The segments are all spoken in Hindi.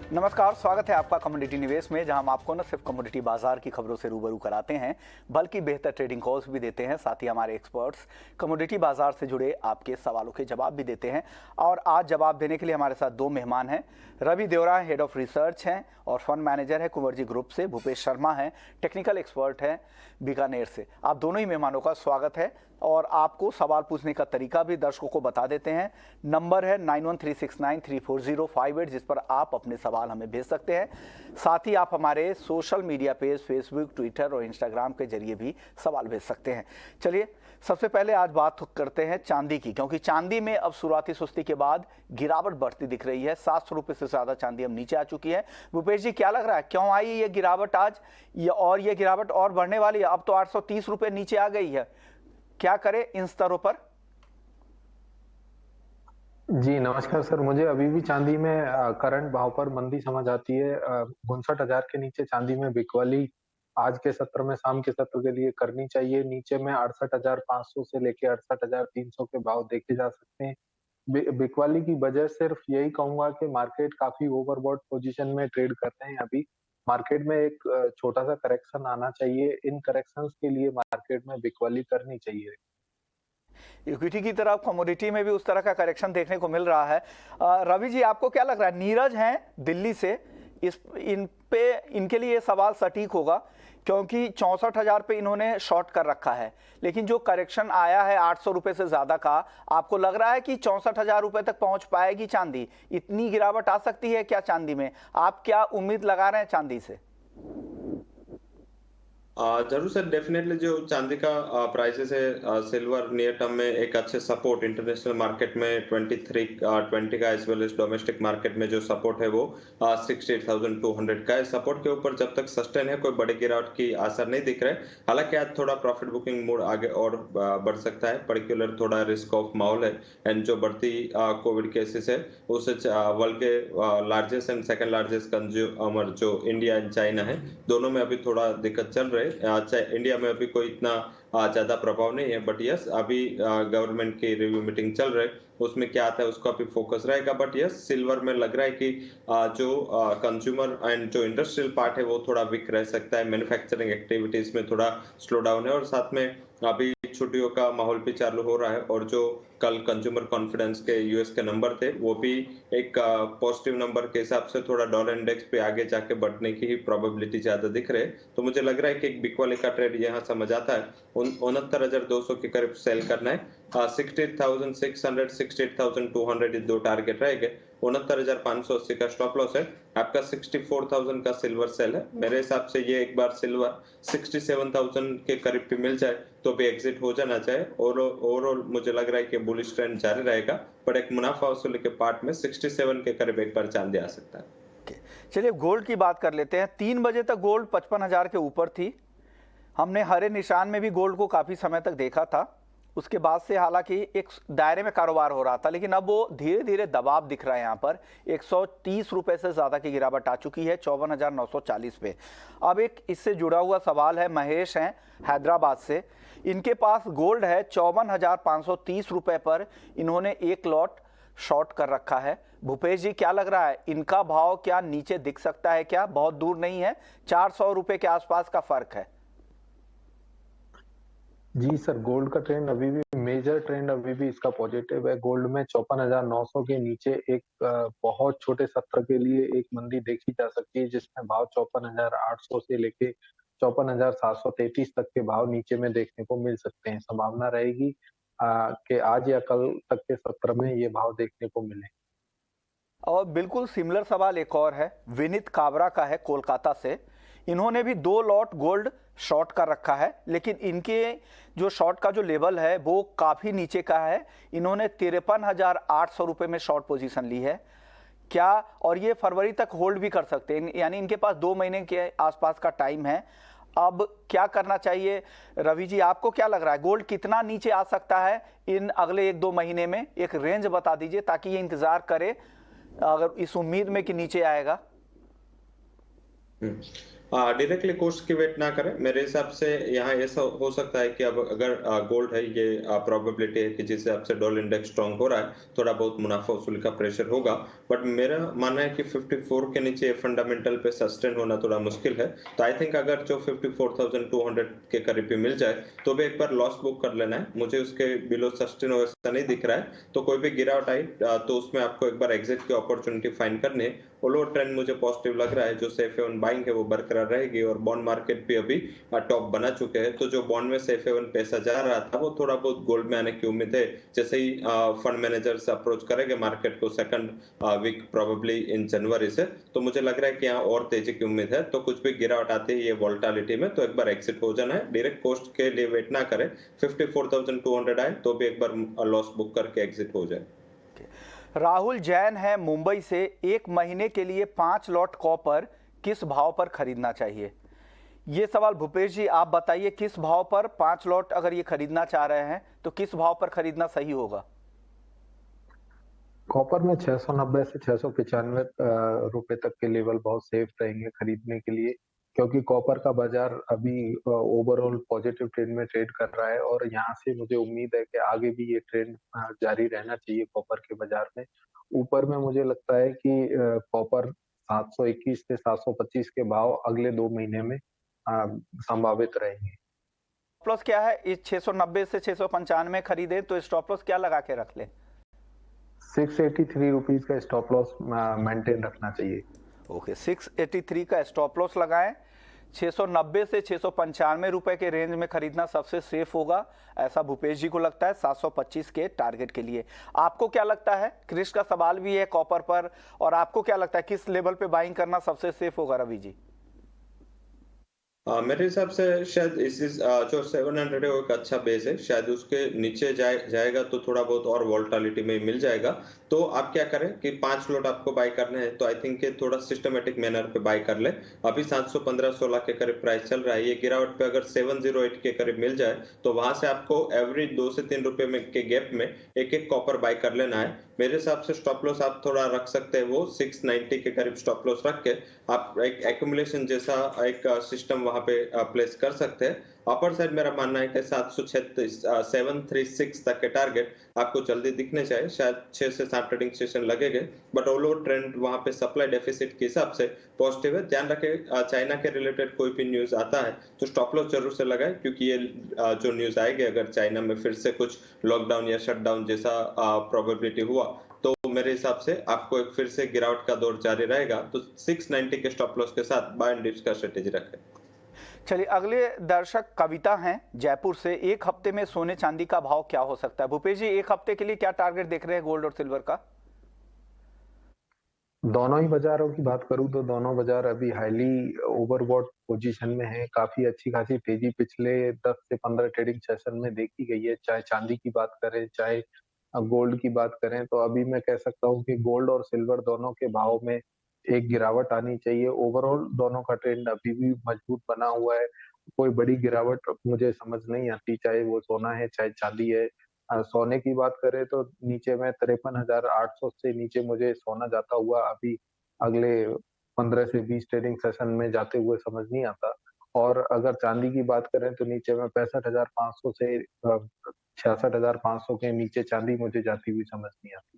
नमस्कार, स्वागत है आपका कमोडिटी निवेश में, जहां हम आपको न सिर्फ कमोडिटी बाजार की खबरों से रूबरू कराते हैं बल्कि बेहतर ट्रेडिंग कॉल्स भी देते हैं। साथ ही हमारे एक्सपर्ट्स कमोडिटी बाजार से जुड़े आपके सवालों के जवाब भी देते हैं। और आज जवाब देने के लिए हमारे साथ दो मेहमान हैं। रवि देवरा हेड ऑफ रिसर्च हैं और फंड मैनेजर है कुंवर जी ग्रुप से। भूपेश शर्मा हैं टेक्निकल एक्सपर्ट हैं बीकानेर से। आप दोनों ही मेहमानों का स्वागत है। और आपको सवाल पूछने का तरीका भी दर्शकों को बता देते हैं। नंबर है 9136934058, जिस पर आप अपने सवाल हमें भेज सकते हैं। साथ ही आप हमारे social media page Facebook, Twitter और इंस्टाग्राम के जरिए भी सवाल भेज सकते हैं। चलिए सबसे पहले आज बात करते हैं चांदी की, क्योंकि चांदी में अब शुरुआती सुस्ती के बाद गिरावट बढ़ती दिख रही है। 700 रुपये से ज़्यादा चांदी अब नीचे आ चुकी है। भूपेश जी, क्या लग रहा है, क्यों आई ये गिरावट आज? ये गिरावट और बढ़ने वाली है? अब तो 830 रुपये नीचे आ गई है। क्या करें इन स्तरों पर? जी नमस्कार सर। मुझे अभी भी चांदी में करंट भाव पर मंदी समझ आती है। 59,000 के नीचे चांदी में बिकवाली आज के सत्र में, शाम के सत्र के लिए करनी चाहिए। नीचे में 68,500 से लेके 68,300 के भाव देखे जा सकते हैं। बिकवाली की वजह सिर्फ यही कहूंगा कि मार्केट काफी ओवरबॉट पोजीशन में ट्रेड कर रहे हैं। अभी मार्केट में एक छोटा सा करेक्शन आना चाहिए। इन करेक्शंस के लिए मार्केट में बिकवाली करनी चाहिए। इक्विटी की तरफ कमोडिटी में भी उस तरह का करेक्शन देखने को मिल रहा है। रवि जी, आपको क्या लग रहा है? नीरज हैं दिल्ली से, इनके लिए ये सवाल सटीक होगा, क्योंकि 64,000 पे इन्होंने शॉर्ट कर रखा है। लेकिन जो करेक्शन आया है 800 रुपये से ज़्यादा का, आपको लग रहा है कि 64,000 रुपये तक पहुंच पाएगी चांदी? इतनी गिरावट आ सकती है क्या चांदी में? आप क्या उम्मीद लगा रहे हैं चांदी से? जरूर सर, डेफिनेटली जो चांदी का प्राइसेस है, सिल्वर नियर टर्म में एक अच्छे सपोर्ट इंटरनेशनल मार्केट में 2320 का, as well as domestic market में जो सपोर्ट है वो 68,200 का है। सपोर्ट के ऊपर जब तक सस्टेन है, कोई बड़ी गिरावट की असर नहीं दिख रहा है। हालांकि आज थोड़ा प्रॉफिट बुकिंग मूड आगे और बढ़ सकता है। पर्टिकुलर थोड़ा रिस्क ऑफ माहौल है, एंड जो बढ़ती कोविड केसेस है उससे वर्ल्ड के largest and second largest consumer जो इंडिया एंड चाइना है, दोनों में अभी थोड़ा दिक्कत चल रही है। इंडिया में अभी कोई इतना ज्यादा प्रभाव नहीं है, बट यस अभी गवर्नमेंट की रिव्यू मीटिंग चल रही है, उसमें क्या आता है उसका भी फोकस रहेगा। बट यस, सिल्वर में लग रहा है कि जो कंज्यूमर एंड जो इंडस्ट्रियल पार्ट है वो थोड़ा वीक रह सकता है। मैन्युफैक्चरिंग एक्टिविटीज में थोड़ा स्लो डाउन है, और साथ में अभी छुट्टियों का माहौल भी चालू हो रहा है। और जो कल कंज्यूमर कॉन्फिडेंस के यूएस के नंबर थे वो भी एक पॉजिटिव नंबर के हिसाब से थोड़ा डॉलर इंडेक्स पे आगे जाके बढ़ने की ही प्रोबेबिलिटी ज्यादा दिख रहे हैं। तो मुझे लग रहा है कि एक बिकवाली का ट्रेड यहाँ समझ आता है। 69,200 के करीब सेल करना है। 68,600 68,200 दो टारगेट रहेंगे। 69,580 का स्टॉप लॉस है। आपका 64,000 का सिल्वर सेल है। मेरे हिसाब से ये एक बार सिल्वर 67,000 के करीब भी मिल जाए तो भी एग्जिट हो जाना चाहिए। और ओवरऑल मुझे लग रहा है कि बुलिश ट्रेंड जारी रहेगा, पर एक मुनाफा वसूली के पार्ट में 67 के करीब एक बार चांदी आ सकता है। चलिए गोल्ड की बात कर लेते हैं। 3 बजे तक गोल्ड 55,000 के ऊपर थी। हमने हरे निशान में भी गोल्ड को काफ़ी समय तक देखा था। उसके बाद से हालांकि एक दायरे में कारोबार हो रहा था, लेकिन अब वो धीरे धीरे दबाव दिख रहा है। यहाँ पर 130 रुपये से ज़्यादा की गिरावट आ चुकी है 54,940 पे। अब एक इससे जुड़ा हुआ सवाल है, महेश हैं हैदराबाद से। इनके पास गोल्ड है 54,530 रुपये पर। इन्होंने एक लॉट शॉर्ट कर रखा है। भूपेश जी, क्या लग रहा है, इनका भाव क्या नीचे दिख सकता है? क्या बहुत दूर नहीं है? 400 रुपये के आसपास का फर्क है। जी सर, गोल्ड का ट्रेंड अभी भी, मेजर ट्रेंड अभी भी इसका पॉजिटिव है। गोल्ड में 54,900 के नीचे एक बहुत छोटे सत्र के लिए एक मंदी देखी जा सकती है, जिसमें भाव 54,800 से लेके 54,733 तक के भाव नीचे में देखने को मिल सकते हैं। संभावना रहेगी कि आज या कल तक के सत्र में ये भाव देखने को मिले। और बिल्कुल सिमिलर सवाल एक और है, विनीत काबरा का है कोलकाता से। इन्होंने भी 2 लॉट गोल्ड शॉर्ट कर रखा है, लेकिन इनके जो शॉर्ट का जो लेवल है वो काफ़ी नीचे का है। इन्होंने 53,800 रुपये में शॉर्ट पोजीशन ली है। क्या, और ये फरवरी तक होल्ड भी कर सकते हैं, यानी इनके पास 2 महीने के आसपास का टाइम है। अब क्या करना चाहिए? रवि जी, आपको क्या लग रहा है, गोल्ड कितना नीचे आ सकता है इन अगले 1-2 महीने में? एक रेंज बता दीजिए ताकि ये इंतज़ार करे अगर इस उम्मीद में कि नीचे आएगा। डायरेक्टली कोस्ट की वेट ना करें। मेरे हिसाब से यहाँ ऐसा हो सकता है कि अब अगर गोल्ड है, ये प्रोबेबिलिटी है कि जिस हिसाब से डॉलर इंडेक्स स्ट्रांग हो रहा है, थोड़ा बहुत मुनाफा वसूली का प्रेशर होगा। बट मेरा मानना है कि 54 के नीचे फंडामेंटल पे सस्टेन होना थोड़ा मुश्किल है। तो आई थिंक अगर जो 54,200 के करीब भी मिल जाए तो भी एक बार लॉस बुक कर लेना है। मुझे उसके बिलो सस्टेन हो ऐसा नहीं दिख रहा है। तो कोई भी गिरावट आई तो उसमें आपको एक बार एग्जिट की अपॉर्चुनिटी फाइंड करनी है। ओलो ट्रेंड मुझे पॉजिटिव लग रहा है, जो सेफ हेवन बाइंग है वो बरकरार रहेगी और बॉन्ड मार्केट भी अभी टॉप बना चुके हैं। तो जो बॉन्ड में सेफ हेवन पैसा जा रहा था वो थोड़ा बहुत गोल्ड में आने की उम्मीद है। जैसे ही फंड मैनेजर्स अप्रोच करेंगे मार्केट को सेकंड वीक प्रोबेबली इन जनवरी से, तो मुझे लग रहा है कि यहाँ और तेजी की उम्मीद है। तो कुछ भी गिरावट आती है ये वोलेटिलिटी में तो एक बार एग्जिट हो जाना है। डायरेक्ट कोस्ट के लिए वेट ना करें। 54,200 आए तो भी एक बार लॉस बुक करके एग्जिट हो जाए। राहुल जैन है मुंबई से, 1 महीने के लिए 5 लॉट कॉपर किस भाव पर खरीदना चाहिए? ये सवाल भूपेश जी आप बताइए, किस भाव पर 5 लॉट अगर ये खरीदना चाह रहे हैं तो किस भाव पर खरीदना सही होगा? कॉपर में 690 से 695 रुपए तक के लेवल बहुत सेफ रहेंगे खरीदने के लिए, क्योंकि कॉपर का बाजार अभी ओवरऑल पॉजिटिव ट्रेंड में ट्रेड कर रहा है और यहाँ से मुझे उम्मीद है कि आगे भी ये ट्रेंड जारी रहना चाहिए कॉपर के बाजार में। ऊपर में मुझे लगता है कि कॉपर 721 से 725 के भाव अगले 2 महीने में संभावित रहेंगे। स्टॉप लॉस क्या है? इस 690 से 695 खरीदे तो स्टॉप लॉस क्या लगा के रख लें? 683 रुपीज का स्टॉप लॉस मेंटेन रखना चाहिए। ओके, 683 का स्टॉप लॉस लगाएं। 690 से 695 रुपए के रेंज में खरीदना सबसे सेफ होगा, ऐसा भूपेश जी को लगता है 725 के टारगेट के लिए। आपको क्या लगता है? क्रिश का सवाल भी है कॉपर पर, और आपको क्या लगता है किस लेवल पे बाइंग करना सबसे सेफ होगा रवि जी? मेरे हिसाब से शायद जो 700 है वो एक अच्छा बेस है। शायद उसके नीचे जाएगा तो थोड़ा बहुत और वोलेटिलिटी में मिल जाएगा। तो आप क्या करें कि 5 लॉट आपको बाय करने हैं तो आई थिंक कि थोड़ा सिस्टमेटिक मैनर पे बाय कर ले। अभी 715-16 के करीब प्राइस चल रहा है। ये गिरावट पे अगर 708 के करीब मिल जाए तो वहां से आपको एवरेज 2 से 3 रुपए में के गैप में एक कॉपर बाय कर लेना है। मेरे हिसाब से स्टॉप लॉस आप थोड़ा रख सकते हैं, वो 690 के करीब स्टॉप लॉस रख के आप एक एक्यूमुलेशन जैसा एक सिस्टम वहां पे प्लेस कर सकते हैं। अपर साइड मेरा मानना है कि 736 736 तक के टारगेट आपको जल्दी दिखने चाहिए। शायद 6 से 7 ट्रेडिंग सेशन लगेंगे, बट ओलो ट्रेंड वहां पे सप्लाई डेफिसिट के हिसाब से पॉजिटिव है। ध्यान रखें चाइना के रिलेटेड कोई भी न्यूज आता है तो स्टॉप लॉस जरूर से लगाए, क्योंकि ये जो न्यूज आएगी अगर चाइना में फिर से कुछ लॉकडाउन या शटडाउन जैसा प्रोबेबिलिटी हुआ तो मेरे हिसाब से आपको एक फिर से गिरावट का दौर जारी रहेगा। तो 690 के स्टॉप लॉस के साथ बाय एंड डिप्स का स्ट्रेटेजी रखें। चलिए, अगले दर्शक कविता हैं जयपुर से, 1 हफ्ते में सोने चांदी का भाव क्या हो सकता है? भूपेश जी 1 हफ्ते के लिए क्या टारगेट देख रहे हैं गोल्ड और सिल्वर का? दोनों ही बाजारों की बात करूं तो दोनों बाजार अभी हाईली ओवरबॉट पोजीशन में है। काफी अच्छी खासी तेजी पिछले 10 से 15 ट्रेडिंग सेशन में देखी गई है। चाहे चांदी की बात करें चाहे गोल्ड की बात करें, तो अभी मैं कह सकता हूं कि गोल्ड और सिल्वर दोनों के भाव में एक गिरावट आनी चाहिए। ओवरऑल दोनों का ट्रेंड अभी भी मजबूत बना हुआ है। कोई बड़ी गिरावट मुझे समझ नहीं आती, चाहे वो सोना है चाहे चांदी है। सोने की बात करें तो नीचे में 53,800 से नीचे मुझे सोना जाता हुआ अभी अगले 15 से 20 ट्रेडिंग सेशन में जाते हुए समझ नहीं आता। और अगर चांदी की बात करें तो नीचे में 65,500 से 66,500 के नीचे चांदी मुझे जाती हुई समझ नहीं आती।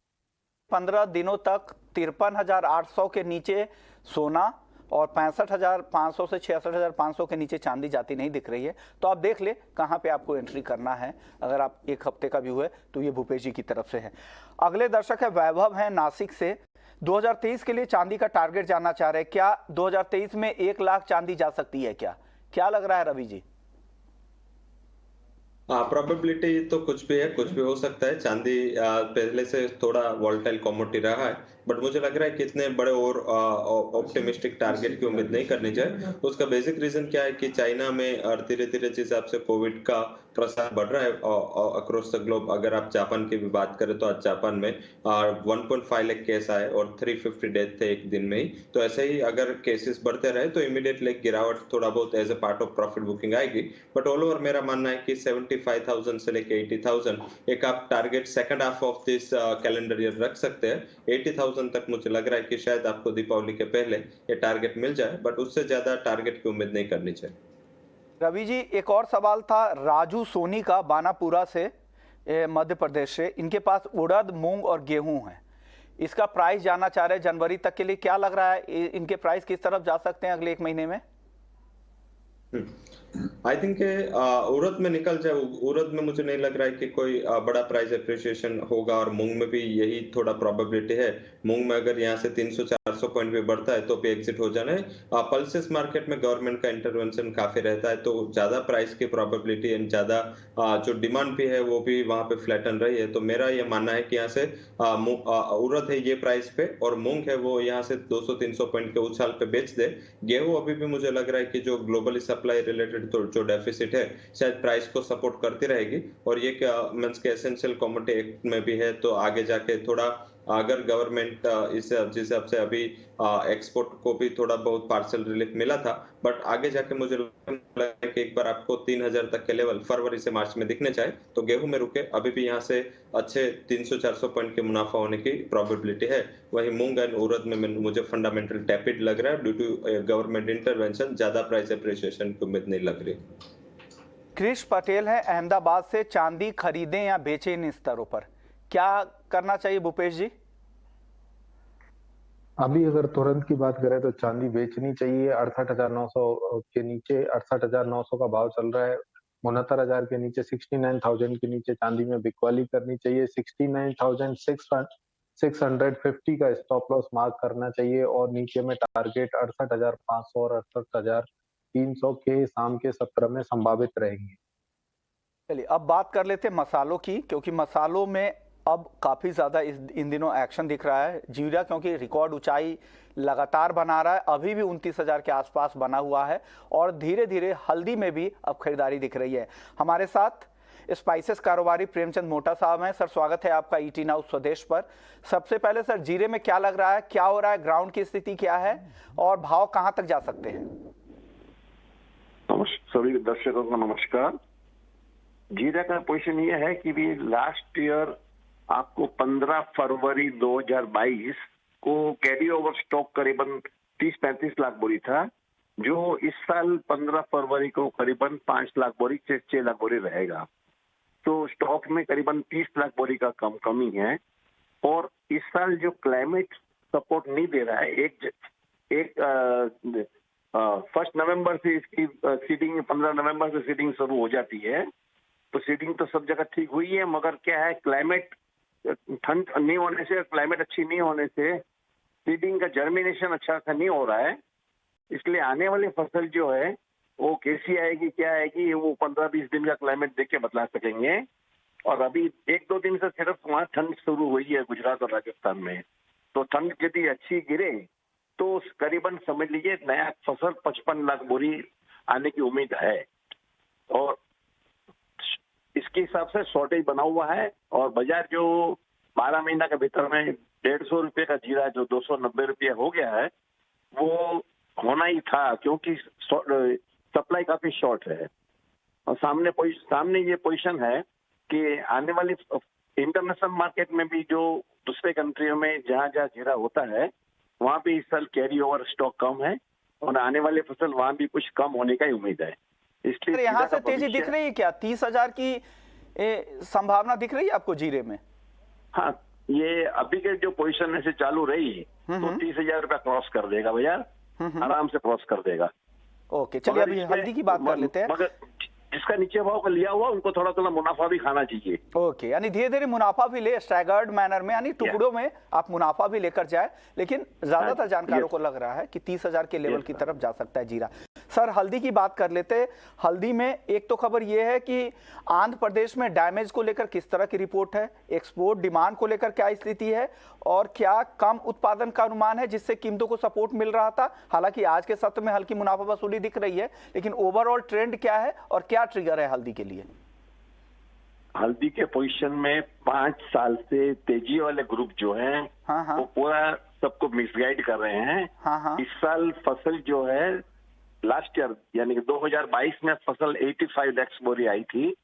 15 दिनों तक 53,800 के नीचे सोना और 65,500 से 66,500 के नीचे चांदी जाती नहीं दिख रही है। तो आप देख ले कहां पे आपको एंट्री करना है। अगर आप 1 हफ्ते का व्यू है तो ये भूपेश जी की तरफ से है। अगले दर्शक है वैभव है नासिक से, 2023 के लिए चांदी का टारगेट जानना चाह रहे हैं। क्या 2023 में 1 लाख चांदी जा सकती है? क्या लग रहा है रवि जी? प्रोबेबिलिटी तो कुछ भी है, कुछ भी हो सकता है। चांदी पहले से थोड़ा वोलेटाइल कमोडिटी रहा है, बट मुझे लग रहा है कि इतने बड़े और ऑप्टिमिस्टिक टारगेट की उम्मीद नहीं करनी चाहिए। उसका बेसिक रीजन क्या है कि चाइना में धीरे धीरे जिस हिसाब से कोविड का प्रसार बढ़ रहा है अक्रॉस द ग्लोब, अगर आप जापान की भी बात करें तो आज जापान में 1.5 लाख केस आए और 350 डेथ थे एक दिन में ही। तो ऐसे ही अगर केसेस बढ़ते रहे तो इमीडिएटली गिरावट थोड़ा बहुत as a part of profit booking आएगी। बट ऑल ओवर मेरा मानना है कि 75,000 से लेके 80,000 एक आप target second half of this calendar year रख सकते हैं। 80,000 10,000 तक मुझे लग रहा है कि शायद आपको दीपावली के पहले ये टारगेट मिल जाए, बट उससे ज्यादा टारगेट की उम्मीद नहीं करनी चाहिए। रवि जी, एक और सवाल था राजू सोनी का बानापुरा से, मध्य प्रदेश से। इनके पास उड़द, मूंग और गेहूं है। इसका प्राइस जानना चाह रहे हैं जनवरी तक के लिए। क्या लग रहा है इनके प्राइस किस तरफ जा सकते हैं अगले एक महीने में? आई थिंक उड़द में निकल जाए। उड़द में मुझे नहीं लग रहा है कि कोई बड़ा प्राइस एप्रिसिएशन होगा, और मूंग में भी यही थोड़ा प्रोबेबिलिटी है। मूंग में अगर यहाँ से 300-400 पॉइंट भी बढ़ता है तो भी एग्जिट हो जाना है। पल्सेस मार्केट में गवर्नमेंट का इंटरवेंशन काफी रहता है, तो ज्यादा प्राइस की प्रोबेबिलिटी एंड ज्यादा जो डिमांड भी है वो भी वहां पे फ्लैटन रही है। तो मेरा ये मानना है कि यहाँ से उड़द है ये प्राइस पे, और मूंग है वो यहाँ से 200-300 पॉइंट के उछाल पे बेच दे। गेहूं अभी भी मुझे लग रहा है कि जो ग्लोबली सप्लाई रिलेटेड तो जो डेफिसिट है शायद प्राइस को सपोर्ट करती रहेगी, और ये क्या मींस के एसेंशियल कमोडिटी एक्ट में भी है, तो आगे जाके थोड़ा अगर गवर्नमेंट इस जिस हिसाब से अभी एक्सपोर्ट को भी थोड़ा बहुत पार्शियल रिलीफ मिला था, बट आगे जाके मुझे लगता है कि एक बार आपको 3,000 तक के लेवल फरवरी से मार्च में दिखने चाहिए, तो गेहूं में रुके अभी भी यहाँ से अच्छे 300-400 पॉइंट के मुनाफा होने की प्रोबेबिलिटी है। वही मूंग एंड उड़द में मुझे फंडामेंटल टैपिड लग रहा है ड्यू टू गवर्नमेंट इंटरवेंशन। ज्यादा प्राइस एप्रिसिएशन की उम्मीद नहीं लग रही। कृष पटेल है अहमदाबाद से। चांदी खरीदें या बेचें इन स्तरों पर, क्या करना चाहिए भूपेश जी? अभी अगर तुरंत की बात करें तो चांदी बेचनी चाहिए। 68,900 के नीचे, 68,900 का भाव चल रहा है। 69,000 के नीचे, 69,000 के नीचे चांदी में बिकवाली करनी चाहिए। 69,650 का स्टॉप लॉस मार्क करना चाहिए, और नीचे में टारगेट 68,500 और 68,300 के शाम के सत्र में संभावित रहेंगे। चलिए अब बात कर लेते हैं मसालों की, क्योंकि मसालों में अब काफ़ी ज़्यादा इन दिनों एक्शन दिख रहा है। जीरा क्योंकि रिकॉर्ड ऊंचाई लगातार बना रहा है, अभी भी 29,000 के आसपास बना हुआ है, और धीरे धीरे हल्दी में भी अब खरीदारी दिख रही है। हमारे साथ स्पाइसेस कारोबारी प्रेमचंद मोटा साहब हैं। सर, स्वागत है आपका ईटी नाउ स्वदेश पर। सबसे पहले सर, जीरे में क्या लग रहा है, क्या हो रहा है, ग्राउंड की स्थिति क्या है और भाव कहाँ तक जा सकते हैं? सभी दर्शकों को नमस्कार। जीरा का पोजीशन ये है कि भी लास्ट ईयर आपको 15 फरवरी 2022 को कैरी ओवर स्टॉक करीबन 30-35 लाख बोरी था, जो इस साल 15 फरवरी को करीबन 5 लाख बोरी से 6 लाख बोरी रहेगा। तो स्टॉक में करीबन 30 लाख बोरी का कमी है। और इस साल जो क्लाइमेट सपोर्ट नहीं दे रहा है, फर्स्ट नवंबर से इसकी सीडिंग, 15 नवंबर से सीडिंग शुरू हो जाती है, तो सीडिंग तो सब जगह ठीक हुई है, मगर क्या है, क्लाइमेट ठंड नहीं होने से, क्लाइमेट अच्छी नहीं होने से सीडिंग का जर्मिनेशन अच्छा सा नहीं हो रहा है। इसलिए आने वाली फसल जो है वो कैसी आएगी, क्या आएगी, वो 15-20 दिन का क्लाइमेट देख के बतला सकेंगे। और अभी 1-2 दिन से सिर्फ वहाँ ठंड शुरू हुई है गुजरात और राजस्थान में, तो ठंड यदि अच्छी गिरे तो करीबन समझ लीजिए नया फसल 55 लाख बोरी आने की उम्मीद है। और इसके हिसाब से शॉर्टेज बना हुआ है, और बाजार जो 12 महीना के भीतर में 150 रुपए का जीरा जो 290 रुपये हो गया है, वो होना ही था, क्योंकि सप्लाई काफी शॉर्ट है। और सामने ये पोजीशन है कि आने वाली इंटरनेशनल मार्केट में भी जो दूसरे कंट्रियों में जहां जहां जीरा होता है, वहां भी इस साल कैरी ओवर स्टॉक कम है, और आने वाले फसल वहां भी कुछ कम होने का उम्मीद है। इसलिए यहाँ से तेजी दिख रही है क्या? 30,000 की संभावना दिख रही है आपको जीरे में? हाँ, ये अभी के जो पोजीशन से चालू रही तो 30,000 रुपया क्रॉस कर देगा बाजार, आराम से क्रॉस कर देगा। ओके, चलिए अभी हल्दी की बात कर लेते हैं। मगर जिसका नीचे भाव का लिया हुआ उनको थोड़ा थोड़ा मुनाफा भी खाना चाहिए। ओके, यानी धीरे धीरे मुनाफा भी ले, स्टैगर्ड मैनर में, यानी टुकड़ों में आप मुनाफा भी लेकर जाए। लेकिन ज्यादातर जानकारों को लग रहा है कि 30,000 के लेवल की तरफ जा सकता है जीरा। सर, हल्दी की बात कर लेते हैं। हल्दी में एक तो खबर यह है कि आंध्र प्रदेश में डैमेज को लेकर किस तरह की रिपोर्ट है, एक्सपोर्ट डिमांड को लेकर क्या स्थिति है, और क्या कम उत्पादन का अनुमान है जिससे कीमतों को सपोर्ट मिल रहा था। हालांकि आज के सत्र में हल्की मुनाफा वसूली दिख रही है, लेकिन ओवरऑल ट्रेंड क्या है और क्या ट्रिगर है हल्दी के लिए? हल्दी के पोजीशन में 5 साल से तेजी वाले ग्रुप जो हैं, वो पूरा सबको मिसगाइड कर रहे हैं। इस साल फसल जो है, लास्ट ईयर यानी कि 2022 में फसल 85 लाख बोरी आई थी,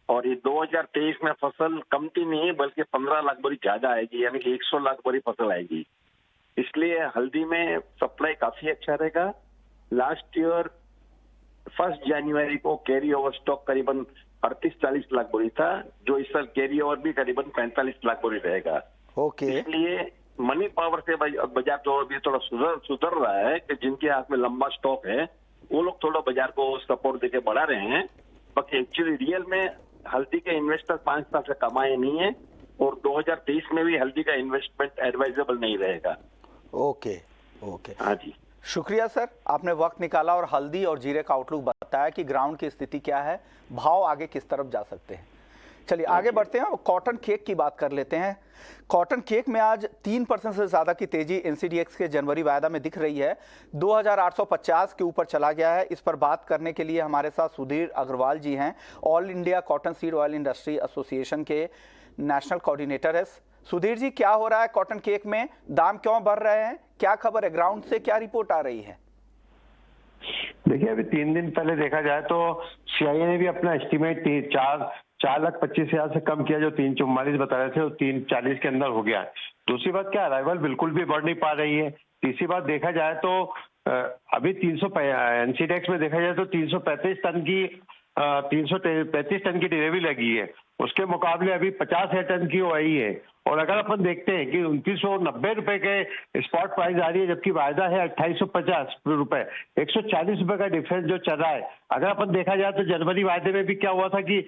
और ये 2023 में फसल कमती नहीं बल्कि 15 लाख बोरी ज्यादा आएगी, यानी कि 100 लाख बोरी फसल आएगी। इसलिए हल्दी में सप्लाई काफी अच्छा रहेगा। लास्ट ईयर 1 जनवरी को कैरी ओवर स्टॉक करीबन 38-40 लाख बोरी था, जो इस साल कैरी ओवर भी करीबन 45 लाख बोरी रहेगा। ओके। इसलिए मनी पावर से बाजार तो अभी थोड़ा सुधर रहा है कि जिनके हाथ में लंबा स्टॉक है वो लोग थोड़ा बाजार को सपोर्ट देके बढ़ा रहे हैं। बाकी एक्चुअली रियल में हल्दी के इन्वेस्टर 5 साल से कमाए नहीं है और 2023 में भी हल्दी का इन्वेस्टमेंट एडवाइजेबल नहीं रहेगा। ओके ओके, हाँ जी, शुक्रिया सर, आपने वक्त निकाला और हल्दी और जीरे का आउटलुक बताया कि ग्राउंड की स्थिति क्या है, भाव आगे किस तरफ जा सकते हैं। चलिए आगे बढ़ते हैं, कॉटन केक की बात कर लेते हैं। कॉटन केक में आज 3% से ज़्यादा की तेजी एनसीडीएक्स के जनवरी वायदा में दिख रही है, 2850 के ऊपर चला गया है। इस पर बात करने के लिए हमारे साथ सुधीर अग्रवाल जी हैं, all India cotton seed oil industry association के नेशनल कोऑर्डिनेटर है। सुधीर जी, क्या हो रहा है कॉटन केक में, दाम क्यों बढ़ रहे हैं, क्या खबर है, ग्राउंड से क्या रिपोर्ट आ रही है? देखिए, अभी 3 दिन पहले देखा जाए तो सीआईए ने भी अपना एस्टीमेट 4,25,000 से कम किया, जो 3,44 बता रहे थे वो 3,40 के अंदर हो गया है। दूसरी बात क्या, अराइवल बिल्कुल भी बढ़ नहीं पा रही है। तीसरी बात देखा जाए तो अभी 300 एनसीडेक्स में देखा जाए तो 335 टन की डिलीवरी लगी है, उसके मुकाबले अभी 50,000 टन की ओआई है। और अगर अपन देखते हैं कि 2990 रुपए के स्पॉट प्राइस आ रही है, जबकि वायदा है 2850 रुपए, 140 रुपए का डिफरेंस जो चल रहा है। अगर अपन देखा जाए तो जनवरी वायदे में भी क्या हुआ था कि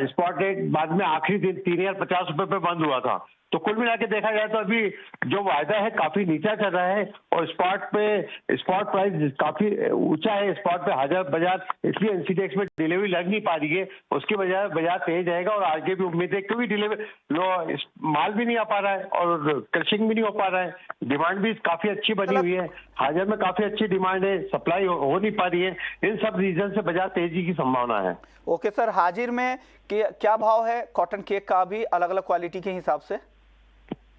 स्पॉट रेट बाद में आखिरी दिन 3,050 रुपए पे बंद हुआ था। तो कुल मिला के देखा जाए तो अभी जो वायदा है काफी नीचा चल रहा है और स्पॉट प्राइस काफी ऊंचा है, स्पॉट पे बाजार इसलिए एनसीडीएक्स में डिलीवरी लग नहीं पा रही है। उसकी वजह बाजार तेज रहेगा और आगे भी उम्मीद है, क्योंकि डिलीवरी माल भी नहीं आ पा रहा है और क्रशिंग भी नहीं हो पा रहा है, डिमांड भी काफी अच्छी बनी हुई है, हाजिर में काफी अच्छी डिमांड है, सप्लाई हो नहीं पा रही है। इन सब रीजन से बाजार तेजी की संभावना है। ओके सर, हाजिर में क्या भाव है कॉटन केक का भी अलग अलग क्वालिटी के हिसाब से?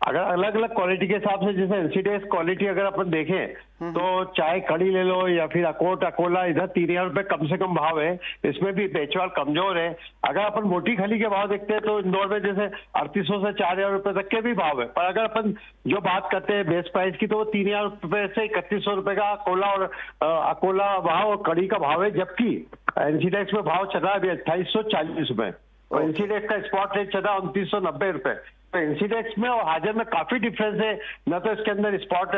अगर अलग अलग क्वालिटी के हिसाब से, जैसे एनसीडीएक्स क्वालिटी अगर अपन देखें तो चाहे कड़ी ले लो या फिर अकोला, इधर 3,000 रुपए कम से कम भाव है। इसमें भी बेचवाल कमजोर है। अगर अपन मोटी खली के भाव देखते हैं तो इंदौर में जैसे 3,800 से 4,000 रुपए तक के भी भाव है। पर अगर अपन जो बात करते हैं बेस प्राइस की, तो वो 3,000 रुपए से 3,100 रुपए का अकोला भाव और कड़ी का भाव है, जबकि एनसीडीएक्स में भाव चल रहा है अभी 2,840 रुपए और एनसीडीएक्स का स्पॉट रेट चल रहा है 2,990 रुपए। तो एनसीडीएक्स में और हाजिर में काफी डिफरेंस है। न तो इसके अंदर स्पॉट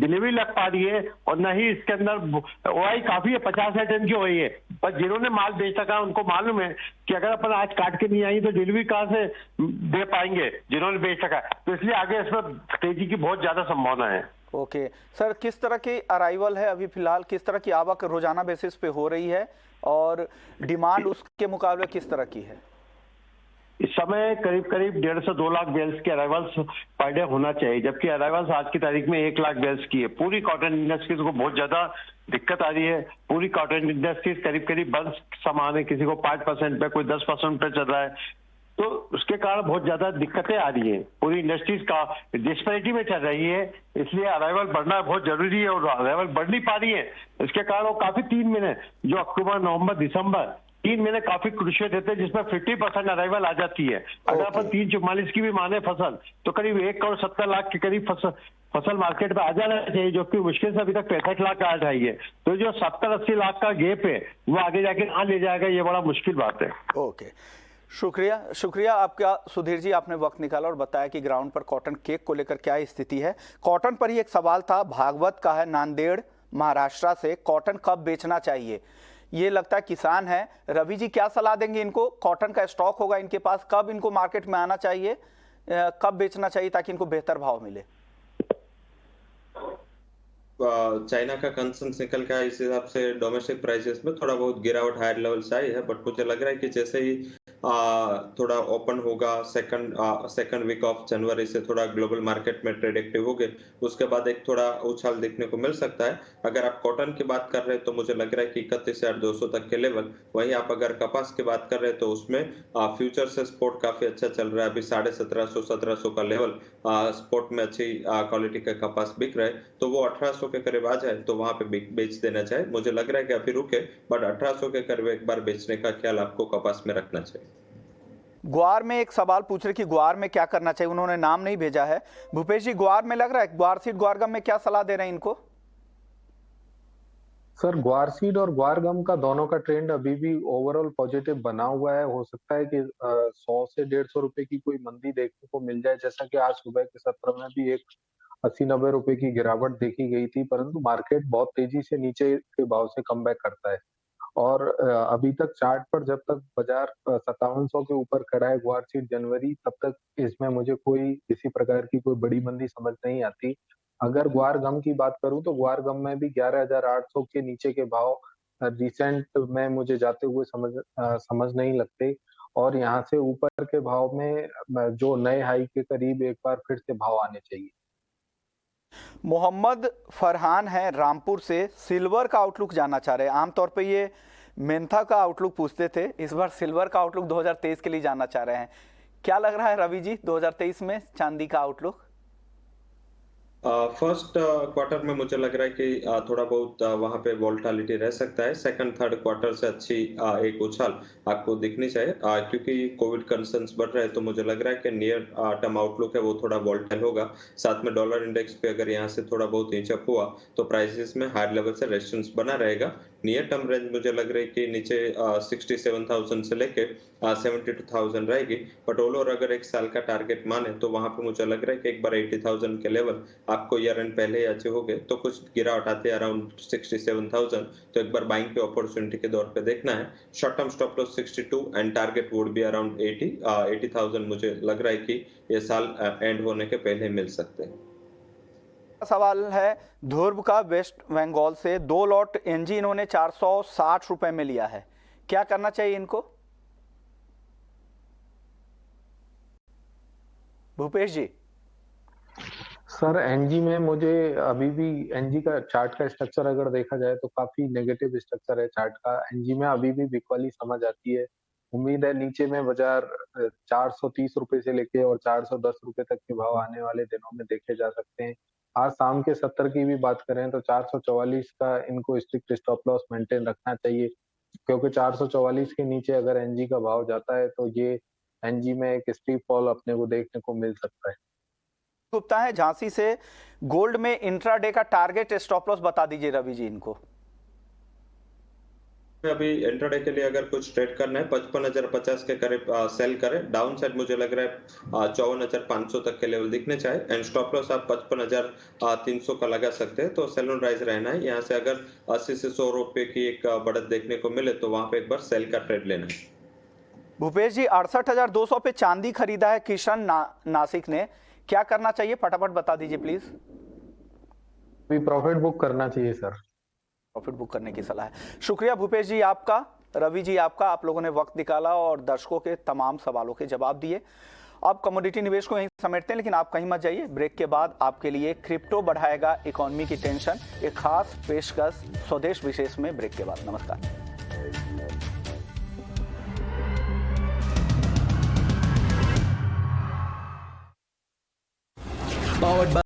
डिलीवरी लग पा रही है और न ही इसके अंदर ओआई काफी है, 50,000 टन की ओआई है। पर जिन्होंने माल बेच सका उनको मालूम है कि अगर अपन आज काट के नहीं आई तो डिलीवरी कहाँ से दे पाएंगे जिन्होंने बेच सका। तो इसलिए आगे इसमें तेजी की बहुत ज्यादा संभावना है। ओके सर, किस तरह की अराइवल है अभी फिलहाल, किस तरह की आवक रोजाना बेसिस पे हो रही है और डिमांड उसके मुकाबले किस तरह की है? इस समय करीब 1.5 से 2 लाख बेल्स के अराइवल्स पर डे होना चाहिए, जबकि अराइवल्स आज की तारीख में 1 लाख बेल्स की है। पूरी कॉटन इंडस्ट्रीज को बहुत ज्यादा दिक्कत आ रही है। पूरी कॉटन इंडस्ट्रीज करीब बंद सामान है, किसी को 5% पे, कोई 10% पे चल रहा है। तो उसके कारण बहुत ज्यादा दिक्कतें आ रही है, पूरी इंडस्ट्रीज का डिस्पैरिटी में चल रही है। इसलिए अराइवल बढ़ना बहुत जरूरी है और अराइवल बढ़ नहीं पा रही है। इसके कारण वो काफी 3 महीने, जो अक्टूबर, नवंबर, दिसंबर 3 महीने काफी क्रूशियल रहते हैं, जिसमें 50% अराइवल आ जाती है। अगर अपन 344 की भी माने फसल, तो करीब 1,70,00,000 के करीब फसल मार्केट में आ जाना चाहिए, जो कि मुश्किल से अभी तक 65 लाख आ जाई है। तो जो 70-80 लाख का गैप है वो आगे जाके कहाँ ले जाएगा, ये बड़ा मुश्किल बात है। ओके, शुक्रिया आपका सुधीर जी, आपने वक्त निकाला और बताया कि ग्राउंड पर कॉटन केक को लेकर क्या स्थिति है। कॉटन पर ही एक सवाल था, भागवत का है नांदेड़ महाराष्ट्र से, कॉटन कब बेचना चाहिए? ये लगता है किसान है, रवि जी क्या सलाह देंगे इनको? कॉटन का स्टॉक होगा इनके पास, कब इनको मार्केट में आना चाहिए, कब बेचना चाहिए ताकि इनको बेहतर भाव मिले? चाइना का कंसर्न निकल के इस हिसाब से डोमेस्टिक प्राइसेस में थोड़ा बहुत गिरावट हायर लेवल से आई है, बट मुझे लग रहा है कि जैसे ही थोड़ा ओपन होगा सेकंड वीक ऑफ जनवरी से थोड़ा ग्लोबल मार्केट में ट्रेड एक्टिव हो गए, उसके बाद एक थोड़ा उछाल देखने को मिल सकता है। अगर आप कॉटन की बात कर रहे हैं तो मुझे लग रहा है कि 31,200 तक के लेवल। वहीं आप अगर कपास की बात कर रहे हैं तो उसमें फ्यूचर से स्पोर्ट काफी अच्छा चल रहा है, अभी 1750-1700 का लेवल स्पोर्ट में अच्छी क्वालिटी का कपास बिक रहा है। तो वो 1800 के करीब आ जाए तो वहां पे बेच देना चाहिए। मुझे लग रहा है कि अभी रुके, बट 1800 के करीब एक बार बेचने का ख्याल आपको कपास में रखना चाहिए। ग्वार में एक सवाल पूछ रहे कि ग्वार में क्या करना चाहिए, उन्होंने नाम नहीं भेजा है। भूपेश जी, ग्वार में लग रहा है ग्वार सीड ग्वार गम में क्या सलाह दे रहे हैं इनको? सर ग्वार सीड और ग्वार गम का दोनों का ट्रेंड अभी भी ओवरऑल पॉजिटिव बना हुआ है। हो सकता है कि 100 से 150 रुपए की कोई मंदी देखने को मिल जाए, जैसा कि आज सुबह के सत्र में भी एक 80-90 रुपए की गिरावट देखी गई थी, परंतु मार्केट बहुत तेजी से नीचे के भाव से कम बैक करता है। और अभी तक चार्ट पर जब तक बाजार 5700 के ऊपर खड़ा है ग्वार सीड जनवरी, तब तक इसमें मुझे कोई किसी प्रकार की कोई बड़ी मंदी समझ नहीं आती। अगर ग्वार गम की बात करूं तो ग्वार गम में भी 11,800 के नीचे के भाव रिसेंट में मुझे जाते हुए समझ नहीं लगते, और यहाँ से ऊपर के भाव में जो नए हाई के करीब एक बार फिर से भाव आने चाहिए। मोहम्मद फरहान है रामपुर से, सिल्वर का आउटलुक जानना चाह रहे हैं। आमतौर पे ये मेंथा का आउटलुक पूछते थे, इस बार सिल्वर का आउटलुक 2023 के लिए जानना चाह रहे हैं। क्या लग रहा है रवि जी 2023 में चांदी का आउटलुक? फर्स्ट क्वार्टर में मुझे लग रहा है कि थोड़ा बहुत वहां पे वोलेटिलिटी रह सकता है। सेकंड थर्ड क्वार्टर से अच्छी एक उछाल आपको दिखनी चाहिए, क्योंकि कोविड कंसर्न्स बढ़ रहे हैं, तो मुझे लग रहा है कि नियर टर्म आउटलुक है वो थोड़ा वोलेटाइल होगा। साथ में डॉलर इंडेक्स पे अगर यहाँ से थोड़ा बहुत इंच अप हुआ तो प्राइसेस में हायर लेवल से रेजिस्टेंस बना रहेगा। नियर टर्म रेंज मुझे लग रहा है कि नीचे 67,000 से लेके 72,000 रहेगी, बट ओवरऑल अगर एक साल का टारगेट माने तो वहां पे मुझे लग रहा है कि एक बार 80,000 के लेवल आपको ईयर एंड पहले ही अच्छे हो गए, तो कुछ गिरावट आते अराउंड 67,000, तो एक बार बाइंग के अपॉर्चुनिटी के दौर पे देखना है। Short term stop loss 62 and target would be around 80,000 मुझे लग रहा है कि ये साल एंड होने के पहले मिल सकते हैं। सवाल है ध्रुव का वेस्ट बंगाल से, 2 लॉट एनजी इन्होंने 460 रुपए में लिया है, क्या करना चाहिए इनको? भूपेश जी। सर एनजी में मुझे अभी भी एनजी का चार्ट का स्ट्रक्चर अगर देखा जाए तो काफी नेगेटिव स्ट्रक्चर है चार्ट का। एनजी में अभी भी बिकवाली समझ आती है। उम्मीद है नीचे में बाजार 430 रुपए से लेके और 410 रुपए तक के भाव आने वाले दिनों में देखे जा सकते हैं। आज शाम के 70 की भी बात करें तो 444 का इनको स्ट्रिक्ट स्टॉप लॉस मेंटेन रखना चाहिए, क्योंकि 444 के नीचे अगर एनजी का भाव जाता है तो ये एनजी में एक स्टीप फॉल अपने को देखने को मिल सकता है। गुप्ता है झांसी से, गोल्ड में इंट्राडे का टारगेट स्टॉप लॉस बता दीजिए रवि जी इनको। अभी इंट्राडे के लिए अगर कुछ ट्रेड करना है 55,050 के करीब सेल करें। डाउन साइड मुझे लग रहा है 54,500 तक के लेवल दिखने चाहिए, एंड स्टॉप लॉस आप 55,300 का लगा सकते हैं। तो सेल ऑन राइज रहना है। यहाँ से अगर 80 से 100 रुपए की एक बढ़त देखने को मिले तो वहां पे एक बार सेल का ट्रेड लेना है। भूपेश जी 68,200 पे चांदी खरीदा है किशन नासिक ने, क्या करना चाहिए फटाफट बता दीजिए प्लीज। अभी प्रॉफिट बुक करना चाहिए सर। प्रॉफिट बुक करने की सलाह है। शुक्रिया भूपेश जी आपका, रवि जी आपका, आप लोगों ने वक्त निकाला और दर्शकों के तमाम सवालों के जवाब दिए। अब कमोडिटी निवेश को यहीं समेटते हैं, लेकिन आप कहीं मत जाइए। ब्रेक के बाद आपके लिए क्रिप्टो बढ़ाएगा इकोनॉमी की टेंशन, एक खास पेशकश स्वदेश विशेष में ब्रेक के बाद। नमस्कार।